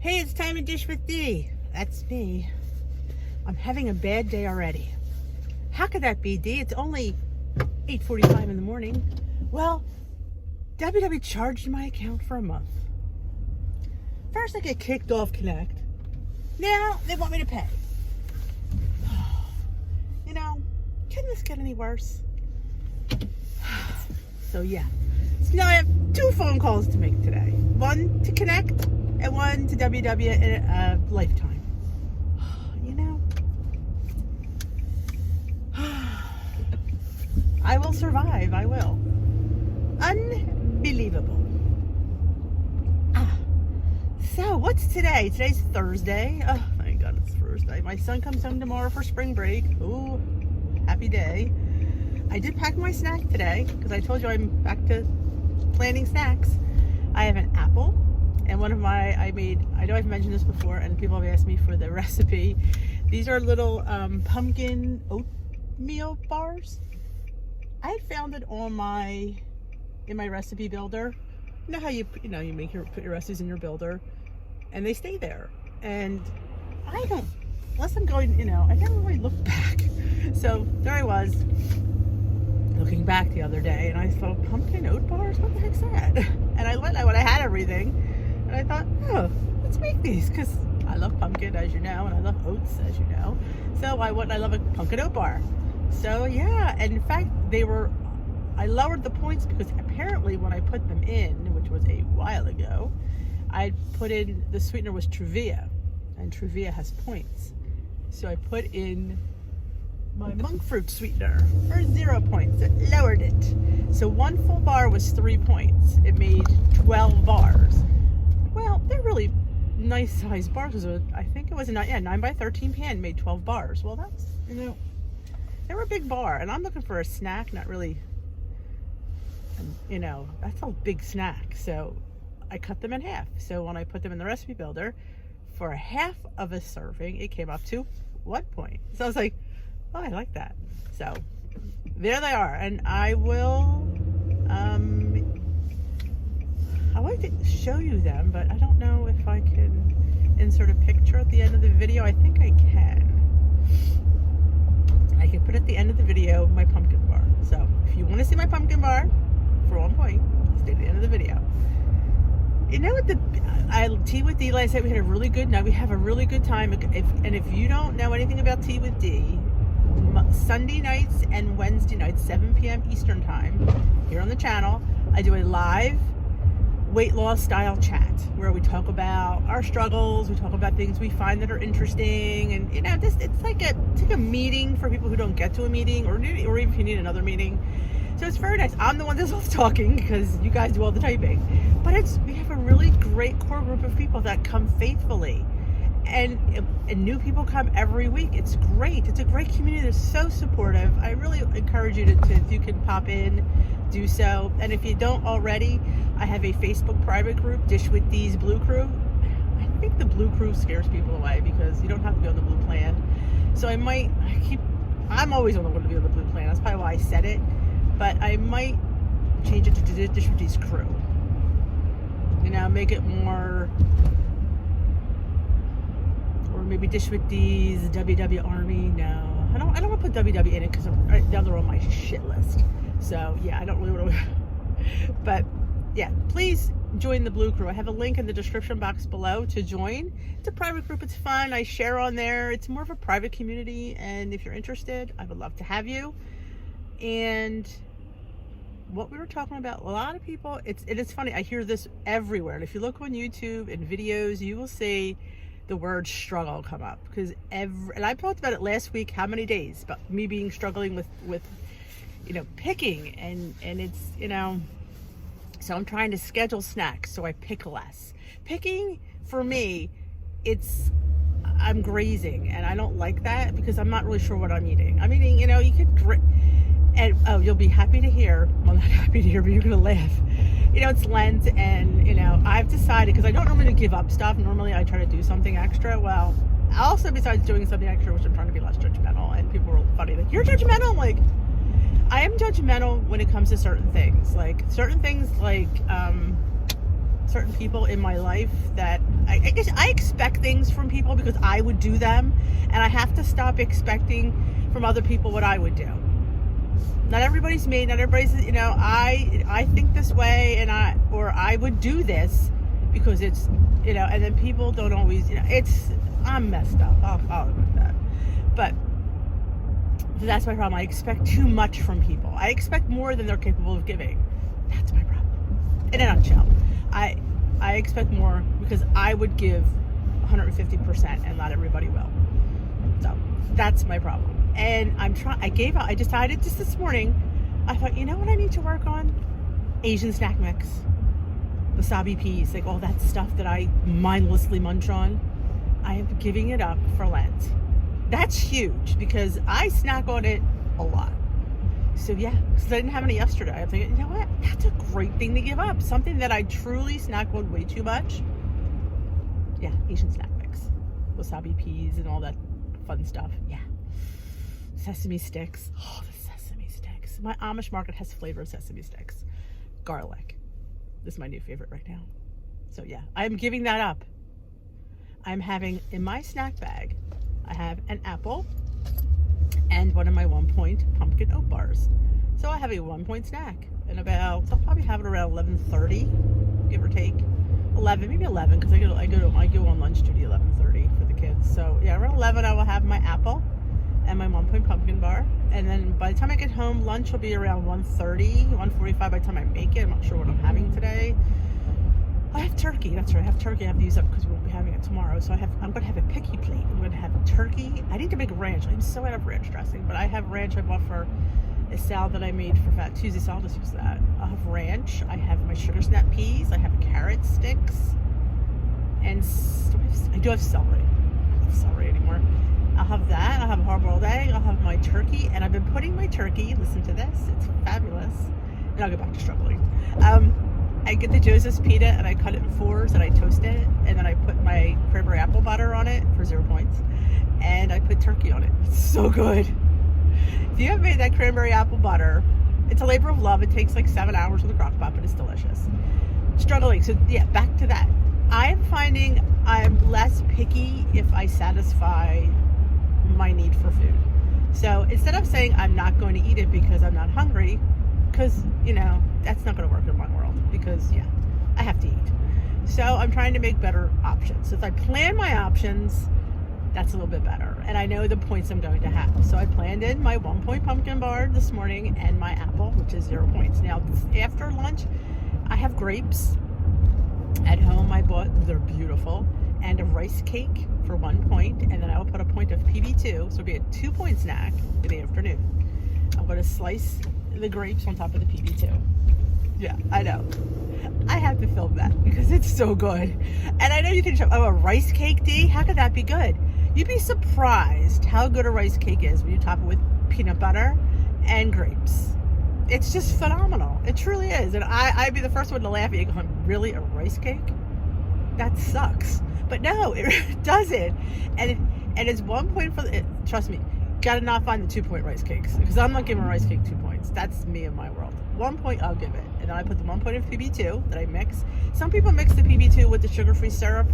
Hey, it's time to dish with Dee. That's me. I'm having a bad day already. How could that be, Dee? It's only 8:45 in the morning. Well, WW charged my account for a month. First I get kicked off Connect. Now they want me to pay. You know, can this get any worse? So yeah. So now I have 2 phone calls to make today. One to Connect and one to WW in a lifetime. You know, I will survive. I will. Unbelievable. So what's today? Today's Thursday. Oh, thank God it's Thursday. My son comes home tomorrow for spring break. Ooh, happy day. I did pack my snack today because I told you I'm back to planning snacks. I have an apple and one of my, I know I've mentioned this before and people have asked me for the recipe. These are little pumpkin oatmeal bars. I had found it on in my recipe builder. You know how you put your recipes in your builder and they stay there. And I don't, unless I'm going, I never really look back. So there I was, looking back the other day, and I thought, pumpkin oat bars? What the heck's that? And I went, when I had everything, and I thought, oh, let's make these, because I love pumpkin, as you know, and I love oats, as you know. So I love a pumpkin oat bar. So yeah, and in fact, I lowered the points because apparently when I put them in, which was a while ago, I put in, the sweetener was Truvia, and Truvia has points. So I put in my monk fruit sweetener for 0 points. It lowered it. So 1 full bar was 3 points. It made 12 bars. Well, they're really nice sized bars. I think it was a 9 by 13 pan made 12 bars. Well, that's, they were a big bar, and I'm looking for a snack, not really, that's a big snack. So I cut them in half. So when I put them in the recipe builder, for a half of a serving, it came up to 1 point. So I was like, oh, I like that. So there they are, and I will I like to show you them, but I don't know if I can insert a picture at the end of the video. I think I can. I can put at the end of the video my pumpkin bar. So if you want to see my pumpkin bar for 1 point, stay at the end of the video. You know what, Tea with Dee, like I said, we had a really good night. We have a really good time. If you don't know anything about Tea with Dee, Sunday nights and Wednesday nights, 7 p.m. Eastern time, here on the channel, I do a live weight loss style chat where we talk about our struggles, we talk about things we find that are interesting, and it's like a meeting for people who don't get to a meeting, or even if you need another meeting. So it's very nice. I'm the one that's all talking because you guys do all the typing, but we have a really great core group of people that come faithfully. And new people come every week. It's great. It's a great community. They're so supportive. I really encourage you to if you can pop in, do so. And if you don't already, I have a Facebook private group, Dish with Dee's Blue Crew. I think the Blue Crew scares people away because you don't have to be on the blue plan. So I'm always going to be on the blue plan. That's probably why I said it. But I might change it to Dish with Dee's Crew. Make it more, maybe Dish with Dee's WW Army. No, I don't want to put WW in it because I'm right down there on my shit list. So yeah, I don't really want to. But yeah, please join the Blue Crew. I have a link in the description box below to join. It's a private group. It's fun. I share on there. It's more of a private community. And if you're interested, I would love to have you. And what we were talking about, a lot of people, it is funny. I hear this everywhere. And if you look on YouTube and videos, you will see the word struggle come up, because and I talked about it last week, how many days about me struggling with picking, and it's so I'm trying to schedule snacks so I pick less. Picking for me, I'm grazing, and I don't like that because I'm not really sure what I'm eating. I'm eating, you could and you'll be happy to hear, well, not happy to hear, but you're gonna laugh. It's Lent, and I've decided, because I don't normally give up stuff. Normally I try to do something extra. Well, also besides doing something extra, which I'm trying to be less judgmental, and people were funny, like, you're judgmental. I'm like, I am judgmental when it comes to certain things, like certain people in my life that I guess I expect things from people because I would do them, and I have to stop expecting from other people what I would do. Not everybody's me. Not everybody's, I think this way, and I would do this because it's, and then people don't always, I'm messed up. I'll admit that. But that's my problem. I expect too much from people. I expect more than they're capable of giving. That's my problem. In a nutshell, I expect more because I would give 150% and not everybody will. So that's my problem. And I gave out. I decided just this morning, I thought, you know what I need to work on? Asian snack mix. Wasabi peas, like all that stuff that I mindlessly munch on. I am giving it up for Lent. That's huge because I snack on it a lot. So yeah, because I didn't have any yesterday. I'm thinking, you know what? That's a great thing to give up. Something that I truly snack on way too much. Yeah, Asian snack mix. Wasabi peas and all that fun stuff. Yeah. Sesame sticks. Oh, the sesame sticks. My Amish market has flavored sesame sticks. Garlic. This is my new favorite right now. So yeah, I'm giving that up. I'm having in my snack bag, I have an apple and one of my 1 point pumpkin oat bars. So I have a 1 point snack and I'll probably have it around 11:30, give or take. 11, maybe 11, because I go on lunch duty 11:30 for the kids. So yeah, around 11 I will have my apple and my 1 point pumpkin bar. And then by the time I get home, lunch will be around 1:30, 1:45 by the time I make it. I'm not sure what I'm having today. I have turkey. That's right. I have turkey. I have to use up because we won't be having it tomorrow. So I'm going to have a picky plate. I'm going to have turkey. I need to make ranch. I'm so out of ranch dressing, but I have ranch I bought for a salad that I made for Fat Tuesday, so I'll just use that. I'll have ranch. I have my sugar snap peas. I have carrot sticks, and I do have celery. I don't have celery anymore. I'll have that. I'll have a hard-boiled egg. I'll have my turkey, and I've been putting my turkey. Listen to this. It's fabulous. And I'll get back to struggling. I get the Joseph's pita and I cut it in fours and I toast it, and then I put my cranberry apple butter on it for 0 points, and I put turkey on it. It's so good. If you haven't made that cranberry apple butter, it's a labor of love. It takes like 7 hours with a crock pot, but it's delicious. Struggling. So yeah, back to that. I'm finding I'm less picky if I satisfy my need for food. So instead of saying I'm not going to eat it because I'm not hungry, because that's not going to work in my world, because yeah, I have to eat. So I'm trying to make better options. So if I plan my options, that's a little bit better, and I know the points I'm going to have. So I planned in my 1 point pumpkin bar this morning and my apple, which is 0 points. Now after lunch I have grapes at home. I bought, they're beautiful, and a rice cake for 1 point, and then I will put a point of PB2, so it'll be a 2 point snack in the afternoon. I'm going to slice the grapes on top of the PB2. Yeah, I know. I have to film that because it's so good. And I know you can show, a rice cake, D? How could that be good? You'd be surprised how good a rice cake is when you top it with peanut butter and grapes. It's just phenomenal. It truly is. And I'd be the first one to laugh at you going, really, a rice cake? That sucks. But no, it doesn't. And it's 1 point for the, trust me, gotta not find the 2 point rice cakes, because I'm not giving a rice cake 2 points. That's me in my world. 1 point I'll give it, and then I put the 1 point of PB2 that I mix. Some people mix the PB2 with the sugar-free syrup.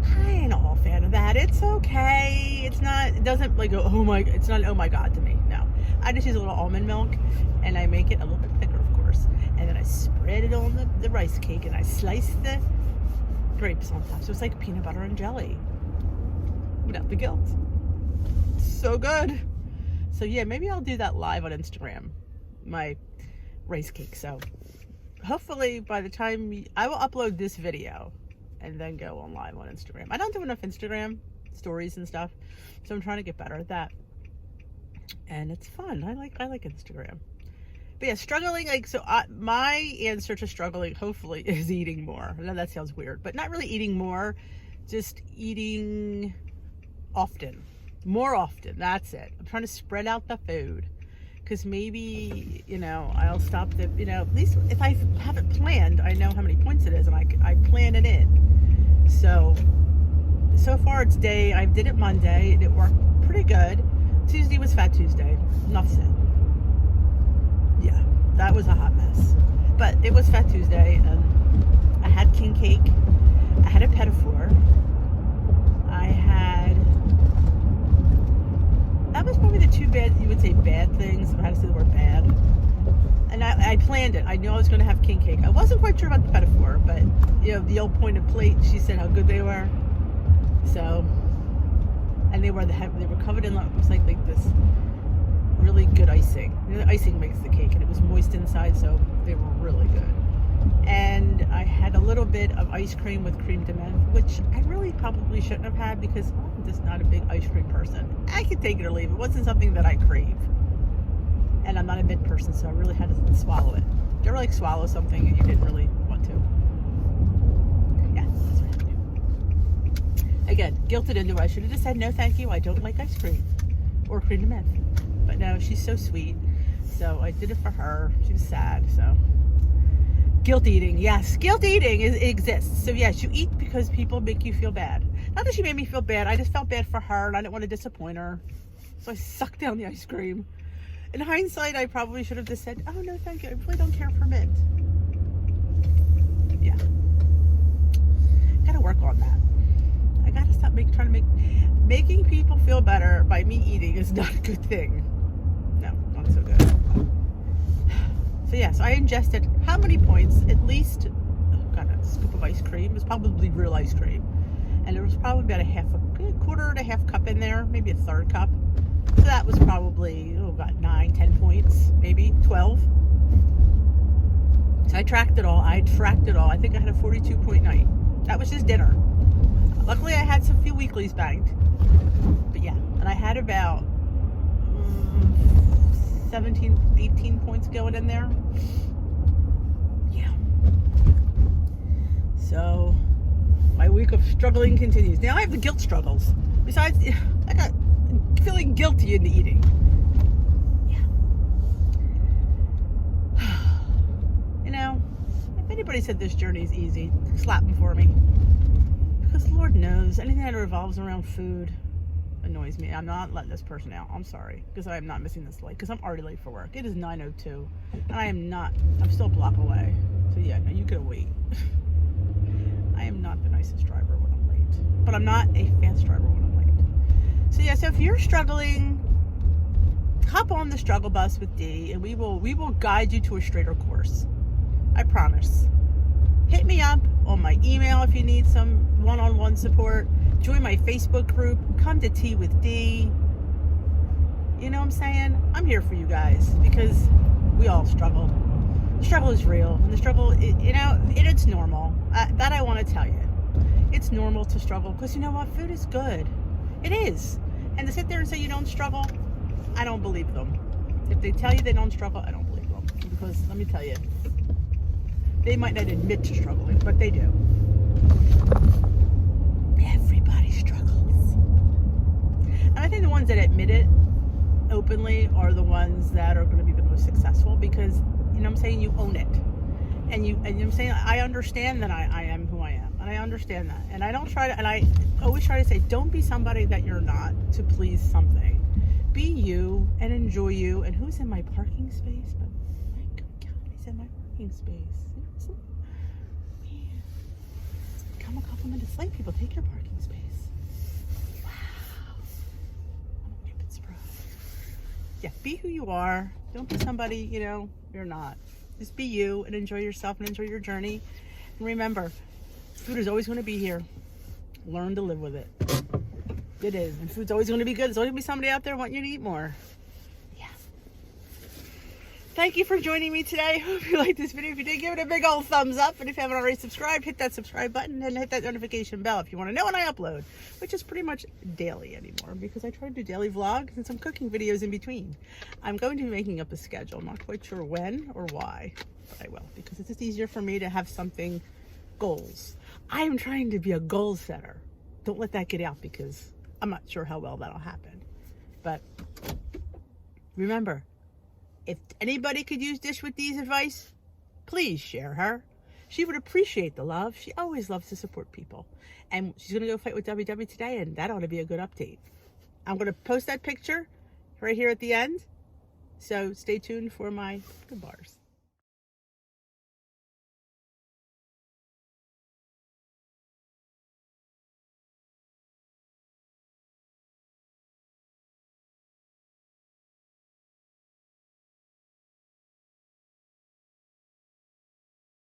I ain't all fan of that. It's okay. It's not, it doesn't like go, it's not an oh my god to me. No, I just use a little almond milk and I make it a little bit thicker, of course, and then I spread it on the rice cake and I slice the grapes on top, so it's like peanut butter and jelly without the guilt. So good. So yeah, maybe I'll do that live on Instagram, my rice cake. So hopefully by the time I will upload this video and then go on live on Instagram. I don't do enough Instagram stories and stuff, so I'm trying to get better at that, and it's fun. I like Instagram. But yeah, struggling, my answer to struggling hopefully is eating more. I know that sounds weird, but not really eating more, just eating often. More often, that's it. I'm trying to spread out the food, because maybe, I'll stop the, at least if I have it planned, I know how many points it is, and I plan it in. So far it's I did it Monday, and it worked pretty good. Tuesday was Fat Tuesday. Enough said. Yeah, that was a hot mess. But it was Fat Tuesday, and had king cake. I had a pedophore. That was probably the two bad, you would say bad things. I had to say the word bad. And I planned it. I knew I was going to have king cake. I wasn't quite sure about the pedophore, but the old pointed plate, she said how good they were. So, and they were covered in, it was like this really good icing. The icing makes the cake, and it was moist inside, so they were really good. And I had a little bit of ice cream with creme de menthe, which I really probably shouldn't have had because I'm just not a big ice cream person. I could take it or leave it. It wasn't something that I crave. And I'm not a mid person, so I really had to swallow it. Do you ever like swallow something and you didn't really want to? Yeah, that's what I do. Again, guilted into it. I should have just said no thank you. I don't like ice cream or creme de menthe. But no, she's so sweet. So I did it for her. She was sad, so. Guilt eating, yes, guilt eating exists. So yes, you eat because people make you feel bad. Not that she made me feel bad, I just felt bad for her and I didn't want to disappoint her. So I sucked down the ice cream. In hindsight, I probably should have just said, oh no thank you, I really don't care for mint. Yeah. Gotta work on that. I gotta stop making people feel better by me eating is not a good thing. No, not so good. So yes, I ingested how many points? At least, a scoop of ice cream. It was probably real ice cream. And there was probably about a quarter and a half cup in there, maybe a third cup. So that was probably, 9, 10 points, maybe 12. So I tracked it all. I think I had a 42-point night. That was just dinner. Luckily, I had some few weeklies banked. But yeah, and I had about 17, 18 points going in there. Yeah. So my week of struggling continues. Now I have the guilt struggles. Besides, I got feeling guilty into eating. Yeah. If anybody said this journey is easy, slap them for me. Because Lord knows, anything that revolves around food annoys me. I'm not letting this person out. I'm sorry, because I am not missing this light, because I'm already late for work. It is 9:02, and I'm still a block away. So yeah, no, you could wait. I am not the nicest driver when I'm late, but I'm not a fast driver when I'm late. So yeah, so if you're struggling, hop on the struggle bus with Dee, and we will guide you to a straighter course. I promise. Hit me up on my email if you need some one-on-one support. Join my Facebook group. Come to Tea with Dee. You know what I'm saying? I'm here for you guys because we all struggle. The struggle is real, and the struggle, it's normal. That I want to tell you. It's normal to struggle because you know what? Food is good. It is. And to sit there and say you don't struggle, I don't believe them. If they tell you they don't struggle, I don't believe them. Because let me tell you, they might not admit to struggling, but they do. Everybody struggles. And I think the ones that admit it openly are the ones that are going to be the most successful because, I'm saying, you own it. And I'm saying, I understand that I am who I am. And I understand that. And I always try to say, don't be somebody that you're not to please something. Be you and enjoy you. And who's in my parking space? But my God, he's in my parking space. Man. Come a couple minutes late, people. Take your parking space. Wow. I'm a stupid surprise. Yeah, be who you are. Don't be somebody, you're not. Just be you and enjoy yourself and enjoy your journey. And remember, food is always going to be here. Learn to live with it. It is. And food's always going to be good. There's always going to be somebody out there wanting you to eat more. Yeah. Thank you for joining me today. Hope you liked this video. If you did, give it a big old thumbs up. And if you haven't already subscribed, hit that subscribe button and hit that notification bell if you want to know when I upload, which is pretty much daily anymore because I try to do daily vlogs and some cooking videos in between. I'm going to be making up a schedule. I'm not quite sure when or why, but I will because it's just easier for me to have something, goals. I am trying to be a goal setter. Don't let that get out because I'm not sure how well that'll happen. But remember, if anybody could use Dish with Dee's advice, please share her. She would appreciate the love. She always loves to support people. And she's going to go fight with WW today, and that ought to be a good update. I'm going to post that picture right here at the end. So stay tuned for my good bars.